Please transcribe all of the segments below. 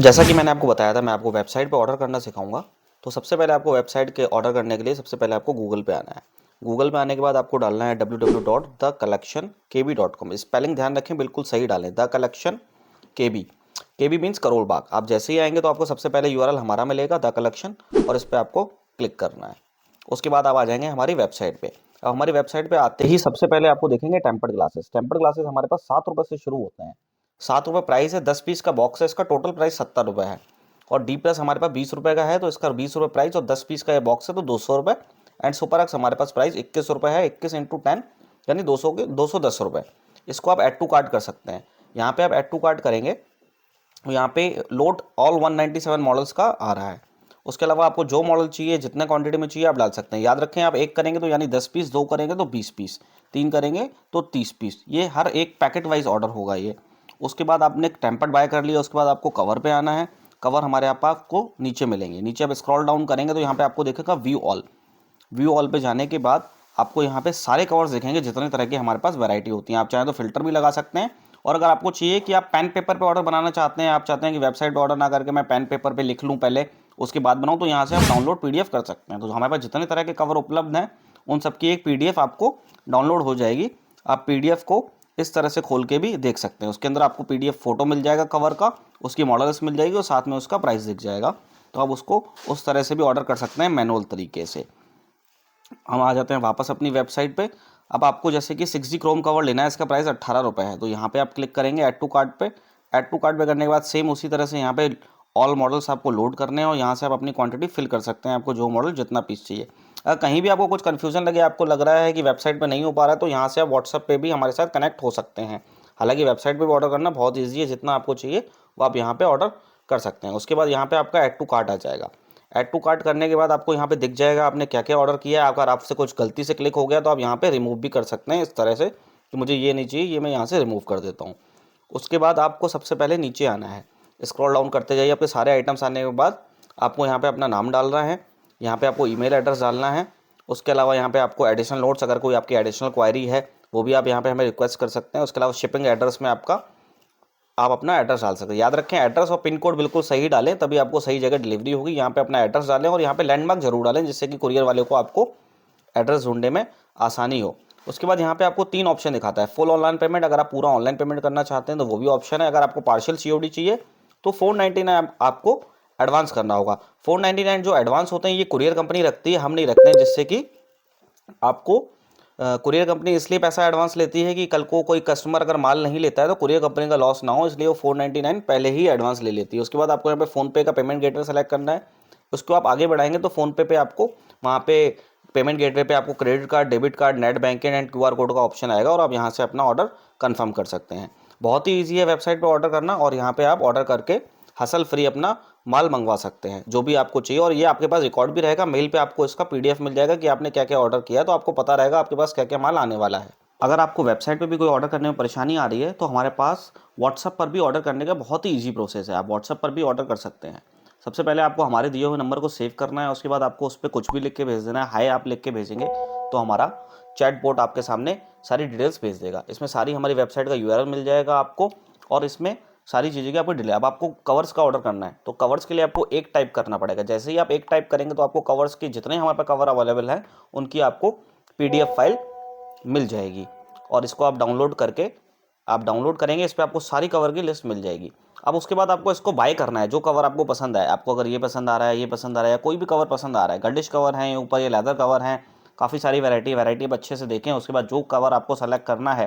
जैसा कि मैंने आपको बताया था, मैं आपको वेबसाइट पे ऑर्डर करना सिखाऊंगा। तो सबसे पहले आपको वेबसाइट के ऑर्डर करने के लिए सबसे पहले आपको गूगल पे आना है। गूगल पे आने के बाद आपको डालना है www.thecollectionkb.com। स्पेलिंग ध्यान रखें, बिल्कुल सही डालें, the collection KB. KB means Karol Bagh. आप जैसे ही आएंगे तो आपको सबसे पहले यूआरएल हमारा मिलेगा, द कलेक्शन, और इस पर आपको क्लिक करना है। उसके बाद आप आ जाएंगे हमारी वेबसाइट पे। अब हमारी वेबसाइट पे आते ही सबसे पहले आपको देखेंगे टेम्पर्ड ग्लासेस। टेम्पर्ड ग्लासेस हमारे पास 7 रुपये से शुरू होते हैं। 7 रुपये प्राइस है, 10 पीस का बॉक्स है, इसका टोटल प्राइस 70 रुपये है। और डी प्लस हमारे पास 20 रुपये का है, तो इसका 20 रुपये प्राइस, और 10 पीस का ये बॉक्स है तो 200 रुपये। एंड सुपर एक्स हमारे पास प्राइस 21 रुपये है, 21 × 10 यानी 200 के 210 रुपये। इसको आप ऐड टू कार्ट कर सकते हैं। यहाँ पे आप ऐड टू कार्ट करेंगे तो यहाँ पे लोड ऑल 197 मॉडल्स का आ रहा है। उसके अलावा आपको जो मॉडल चाहिए, जितने क्वांटिटी में चाहिए आप डाल सकते हैं। याद रखें, आप एक करेंगे तो यानी 10 पीस, दो करेंगे तो 20 पीस, तीन करेंगे तो 30 पीस, ये हर एक पैकेट वाइज ऑर्डर होगा ये। उसके बाद आपने टेम्पर्ड बाय कर लिया, उसके बाद आपको कवर पे आना है। कवर हमारे यहाँ आपको नीचे मिलेंगे। नीचे आप स्क्रॉल डाउन करेंगे तो यहाँ पे आपको दिखेगा व्यू ऑल। व्यू ऑल पे जाने के बाद आपको यहाँ पे सारे कवर्स दिखेंगे, जितने तरह की हमारे पास वैरायटी होती है। आप चाहें तो फिल्टर भी लगा सकते हैं। और अगर आपको चाहिए कि आप पेन पेपर पे ऑर्डर बनाना चाहते हैं, आप चाहते हैं कि वेबसाइट पे ऑर्डर ना करके मैं पेन पेपर पे लिख लूँ पहले, उसके बाद बनाऊँ, तो यहाँ से आप डाउनलोड पीडीएफ कर सकते हैं। तो हमारे पास जितने तरह के कवर उपलब्ध हैं उन सबकी एक पीडीएफ आपको डाउनलोड हो जाएगी। आप पीडीएफ को इस तरह से खोल के भी देख सकते हैं। उसके अंदर आपको पीडीएफ फोटो मिल जाएगा कवर का, उसकी मॉडल्स मिल जाएगी और साथ में उसका प्राइस दिख जाएगा। तो आप उसको उस तरह से भी ऑर्डर कर सकते हैं मैनुअल तरीके से। हम आ जाते हैं वापस अपनी वेबसाइट पे। अब आपको जैसे कि 6G क्रोम कवर लेना है, इसका प्राइस 18 रुपये है। तो यहाँ पे आप क्लिक करेंगे ऐड टू कार्ट पे। ऐड टू कार्ट पे करने के बाद सेम उसी तरह से यहाँ पे ऑल मॉडल्स आपको लोड करने हैं और यहाँ से आप अपनी क्वांटिटी फिल कर सकते हैं, आपको जो मॉडल जितना पीस चाहिए। अगर कहीं भी आपको कुछ कन्फ्यूजन लगे, आपको लग रहा है कि वेबसाइट पर नहीं हो पा रहा है, तो यहाँ से आप व्हाट्सअप पे भी हमारे साथ कनेक्ट हो सकते हैं। हालांकि वेबसाइट पर भी ऑर्डर करना बहुत ईजी है, जितना आपको चाहिए वो आप यहाँ पर ऑर्डर कर सकते हैं। उसके बाद यहाँ पर आपका ऐड टू कार्ट आ जाएगा। ऐड टू कार्ट करने के बाद आपको यहाँ पे दिख जाएगा आपने क्या क्या ऑर्डर किया है। अगर आपसे कुछ गलती से क्लिक हो गया तो आप यहाँ पे रिमूव भी कर सकते हैं, इस तरह से कि मुझे ये नहीं चाहिए, ये मैं यहाँ से रिमूव कर देता हूँ। उसके बाद आपको सबसे पहले नीचे आना है, स्क्रॉल डाउन करते जाइए। आपके सारे आइटम्स आने के बाद आपको यहाँ पे अपना नाम डालना है, यहाँ पे आपको ईमेल एड्रेस डालना है। उसके अलावा यहाँ पे आपको एडिशनल नोट्स, अगर कोई आपकी एडिशनल क्वायरी है वो भी आप यहाँ पे हमें रिक्वेस्ट कर सकते हैं। उसके अलावा शिपिंग एड्रेस में आप अपना एड्रेस डाल सकते हैं। याद रखें, एड्रेस और पिन कोड बिल्कुल सही डालें, तभी आपको सही जगह डिलीवरी होगी। यहाँ पे अपना एड्रेस डालें और यहाँ पे लैंडमार्क जरूर डालें, जिससे कि कुरियर वाले को आपको एड्रेस ढूंढने में आसानी हो। उसके बाद यहाँ पे आपको 3 ऑप्शन दिखाता है। फुल ऑनलाइन पेमेंट, अगर आप पूरा ऑनलाइन पेमेंट करना चाहते हैं तो वो भी ऑप्शन है। अगर आपको पार्शियल सीओडी चाहिए तो 499 आपको एडवांस करना होगा। 499 जो एडवांस होते हैं ये कुरियर कंपनी रखती है, हम नहीं रखते हैं, जिससे कि आपको कुरियर कंपनी इसलिए पैसा एडवांस लेती है कि कल को कोई कस्टमर अगर माल नहीं लेता है तो कुरियर कंपनी का लॉस ना हो, इसलिए वो 499 पहले ही एडवांस ले लेती है। उसके बाद आपको यहाँ पे फ़ोनपे का पेमेंट गेटवे सेलेक्ट करना है। उसको आप आगे बढ़ाएंगे तो फ़ोनपे पे आपको वहाँ पे पेमेंट गेटवे पे आपको credit card, debit card, net banking and QR code का ऑप्शन आएगा और आप यहाँ से अपना ऑर्डर कन्फर्म कर सकते हैं। बहुत ही ईजी है वेबसाइट पर ऑर्डर करना, और यहाँ पर आप ऑर्डर करके हसल फ्री अपना माल मंगवा सकते हैं जो भी आपको चाहिए। और ये आपके पास रिकॉर्ड भी रहेगा, मेल पे आपको इसका पीडीएफ मिल जाएगा कि आपने क्या क्या ऑर्डर किया है, तो आपको पता रहेगा आपके पास क्या क्या माल आने वाला है। अगर आपको वेबसाइट पे भी कोई ऑर्डर करने में परेशानी आ रही है तो हमारे पास व्हाट्सअप पर भी ऑर्डर करने का बहुत ही ईजी प्रोसेस है। आप व्हाट्सअप पर भी ऑर्डर कर सकते हैं। सबसे पहले आपको हमारे दिए हुए नंबर को सेव करना है। उसके बाद आपको उस पर कुछ भी लिख के भेज देना है। हाय आप लिख के भेजेंगे तो हमारा चैट बोट आपके सामने सारी डिटेल्स भेज देगा। इसमें सारी हमारी वेबसाइट का यूआरएल मिल जाएगा आपको, और इसमें सारी चीज़ें की आपको डिले। अब आपको कवर्स का ऑर्डर करना है तो कवर्स के लिए आपको एक टाइप करना पड़ेगा। जैसे ही आप एक टाइप करेंगे तो आपको कवर्स के जितने हमारे पास कवर अवेलेबल हैं उनकी आपको पीडीएफ फाइल मिल जाएगी, और इसको आप डाउनलोड करके आप डाउनलोड करेंगे, इस पर आपको सारी कवर की लिस्ट मिल जाएगी। अब उसके बाद आपको इसको बाय करना है। जो कवर आपको पसंद आए, आपको अगर ये पसंद आ रहा है, ये पसंद आ रहा है, या कोई भी कवर पसंद आ रहा है, गर्डिश कवर है ऊपर, ये लेदर कवर हैं, काफ़ी सारी वैरायटी अब अच्छे से देखें। उसके बाद जो कवर आपको सेलेक्ट करना है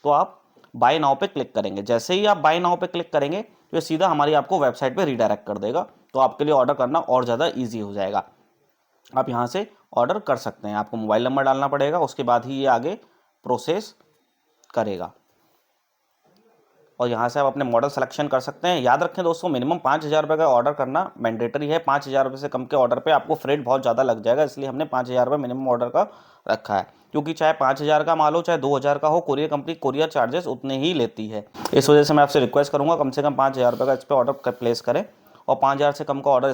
तो आप बाय नाउ पे क्लिक करेंगे। जैसे ही आप बाय नाउ पे क्लिक करेंगे तो ये सीधा हमारी आपको वेबसाइट पे रीडायरेक्ट कर देगा, तो आपके लिए ऑर्डर करना और ज़्यादा ईजी हो जाएगा। आप यहाँ से ऑर्डर कर सकते हैं। आपको मोबाइल नंबर डालना पड़ेगा, उसके बाद ही ये आगे प्रोसेस करेगा, और यहाँ से आप अपने मॉडल सिलेक्शन कर सकते हैं। याद रखें दोस्तों, मिनिमम 5,000 रुपये का ऑर्डर करना मैंडेटरी है। 5,000 रुपये से कम के ऑर्डर पे आपको फ्रेट बहुत ज़्यादा लग जाएगा, इसलिए हमने 5,000 रुपये मिनिमम ऑर्डर का रखा है। क्योंकि चाहे 5,000 का माल हो चाहे 2,000 का हो, कुरियर कंपनी कुरियर चार्जेस उतने ही लेती है। इस वजह से मैं आपसे रिक्वेस्ट करूँगा कम से कम 5,000 रुपये का इस पर ऑर्डर प्लेस करें, और 5,000 से कम का ऑर्डर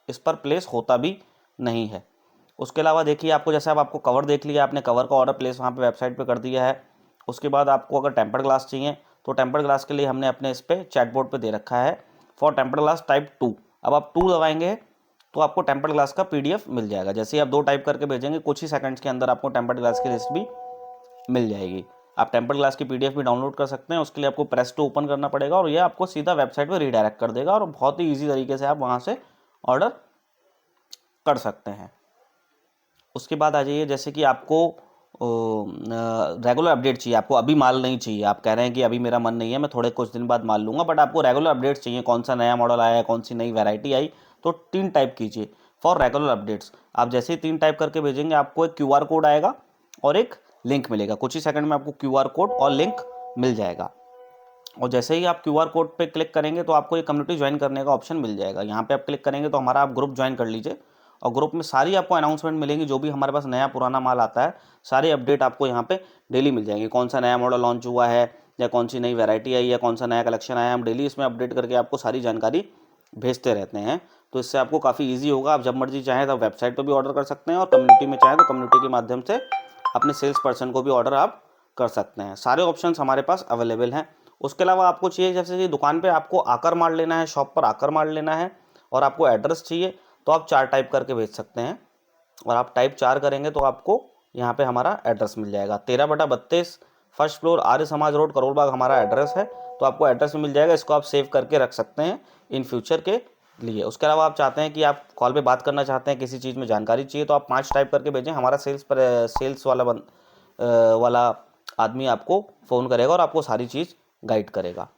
इस पर प्लेस होता भी नहीं है। उसके अलावा देखिए, आपको जैसे अब आपको कवर देख लिया, आपने कवर का ऑर्डर प्लेस वहाँ पे वेबसाइट पे कर दिया है। उसके बाद आपको अगर टेम्पर्ड ग्लास चाहिए तो टेम्पर्ड ग्लास के लिए हमने अपने इस पर चैटबोर्ड पे दे रखा है फॉर टेम्पर्ड ग्लास टाइप 2। अब आप 2 दबाएंगे तो आपको टेम्पर्ड ग्लास का PDF मिल जाएगा। जैसे ही आप 2 टाइप करके भेजेंगे कुछ ही सेकंड्स के अंदर आपको टेम्पर्ड ग्लास की लिस्ट भी मिल जाएगी। आप टेम्पर्ड ग्लास की PDF भी डाउनलोड कर सकते हैं। उसके लिए आपको प्रेस टू ओपन करना पड़ेगा और ये आपको सीधा वेबसाइट पर रीडायरेक्ट कर देगा और बहुत ही ईजी तरीके से आप वहाँ से ऑर्डर कर सकते हैं। उसके बाद आ जाइए, जैसे कि आपको रेगुलर अपडेट चाहिए, आपको अभी माल नहीं चाहिए, आप कह रहे हैं कि अभी मेरा मन नहीं है, मैं थोड़े कुछ दिन बाद माल लूँगा, बट आपको रेगुलर अपडेट्स चाहिए, कौन सा नया मॉडल आया है, कौन सी नई वैरायटी आई, तो 3 टाइप कीजिए फॉर रेगुलर अपडेट्स। आप जैसे ही 3 टाइप करके भेजेंगे आपको एक QR कोड आएगा और एक लिंक मिलेगा। कुछ ही सेकंड में आपको QR कोड और लिंक मिल जाएगा और जैसे ही आप QR कोड पे क्लिक करेंगे तो आपको ये कम्युनिटी ज्वाइन करने का ऑप्शन मिल जाएगा। यहाँ पे आप क्लिक करेंगे तो हमारा आप ग्रुप ज्वाइन कर लीजिए और ग्रुप में सारी आपको अनाउंसमेंट मिलेंगी, जो भी हमारे पास नया पुराना माल आता है सारे अपडेट आपको यहाँ पे डेली मिल जाएंगे। कौन सा नया मॉडल लॉन्च हुआ है या कौन सी नई वैरायटी आई है, कौन सा नया कलेक्शन आया है, हम डेली इसमें अपडेट करके आपको सारी जानकारी भेजते रहते हैं। तो इससे आपको काफ़ी ईजी होगा। आप जब मर्जी चाहें तो वेबसाइट पर भी ऑर्डर कर सकते हैं और कम्युनिटी में चाहें तो कम्युनिटी के माध्यम से अपने सेल्स पर्सन को भी ऑर्डर आप कर सकते हैं। सारे ऑप्शंस हमारे पास अवेलेबल हैं। उसके अलावा आपको चाहिए, जैसे कि दुकान पे आपको आकर माल लेना है, शॉप पर आकर माल लेना है और आपको एड्रेस चाहिए, तो आप 4 टाइप करके भेज सकते हैं और आप टाइप 4 करेंगे तो आपको यहाँ पे हमारा एड्रेस मिल जाएगा। 13/32 first floor Arya Samaj road Karol Bagh हमारा एड्रेस है, तो आपको एड्रेस में मिल जाएगा। इसको आप सेव करके रख सकते हैं इन फ्यूचर के लिए। उसके अलावा आप चाहते हैं कि आप कॉल पे बात करना चाहते हैं, किसी चीज़ में जानकारी चाहिए, तो आप 5 टाइप करके भेजें। हमारा सेल्स वाला आदमी आपको फ़ोन करेगा और आपको सारी चीज़ गाइड करेगा।